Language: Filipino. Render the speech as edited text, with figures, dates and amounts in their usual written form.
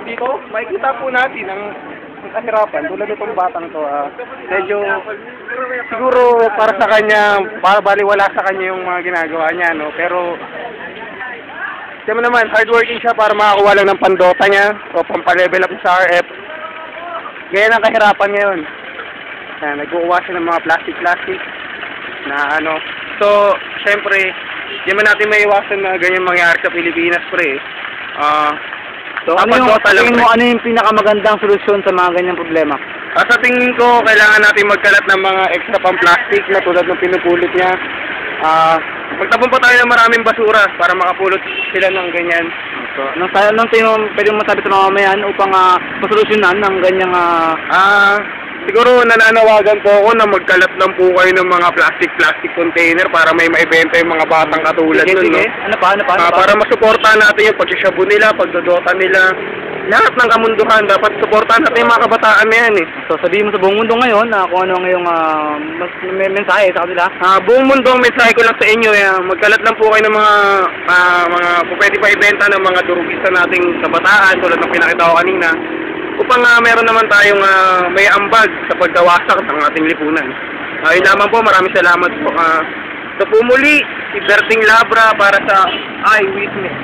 dito, makikita po natin ang kahirapan tulad nitong batang to. Medyo siguro para sa kanya, para baliwala sa kanya yung mga ginagawa niya, no? Pero siya naman, hardworking siya para makakuha lang ng pandota niya o pampalevel up sa RF. Ganyan ang kahirapan ngayon. Nagkukuha siya ng mga plastic na ano. So, syempre, di man natin maiwasan na ganyan mangyari sa Pilipinas, pre. So, ano yung pinakamagandang solusyon sa mga ganyang problema? Sa tingin ko, kailangan natin magkalat ng mga extra pang-plastic na tulad ng pinupulot niya. Magtapon pa tayo ng maraming basura para makapulot sila ng ganyan. So, anong tingin mo pwede mo masabi sa mga mamayan upang masolusyonan ng ganyang... Siguro nananawagan po ako na magkalat lang po kayo ng mga plastic container para may maibenta yung mga batang katulad nun, no? Ano pa? Para masuportahan natin yung pagsasabu nila, pagdodota nila. Lahat ng kamunduhan, dapat suportahan natin yung mga kabataan na yan, eh. So, sabihin mo sa buong mundo ngayon na kung ano ang iyong mensahe sa kanila? Buong mundo ang mensahe ko lang sa inyo, magkalat lang po kayo ng mga kung pwede pa ibenta ng mga durugista nating kabataan, tulad ng pinakita ko kanina, upang meron naman tayong may ambag sa pagdawasak ng ating lipunan. Yun lamang po, maraming salamat po. Sa pumuli, si Berting Labra para sa Eyewitness.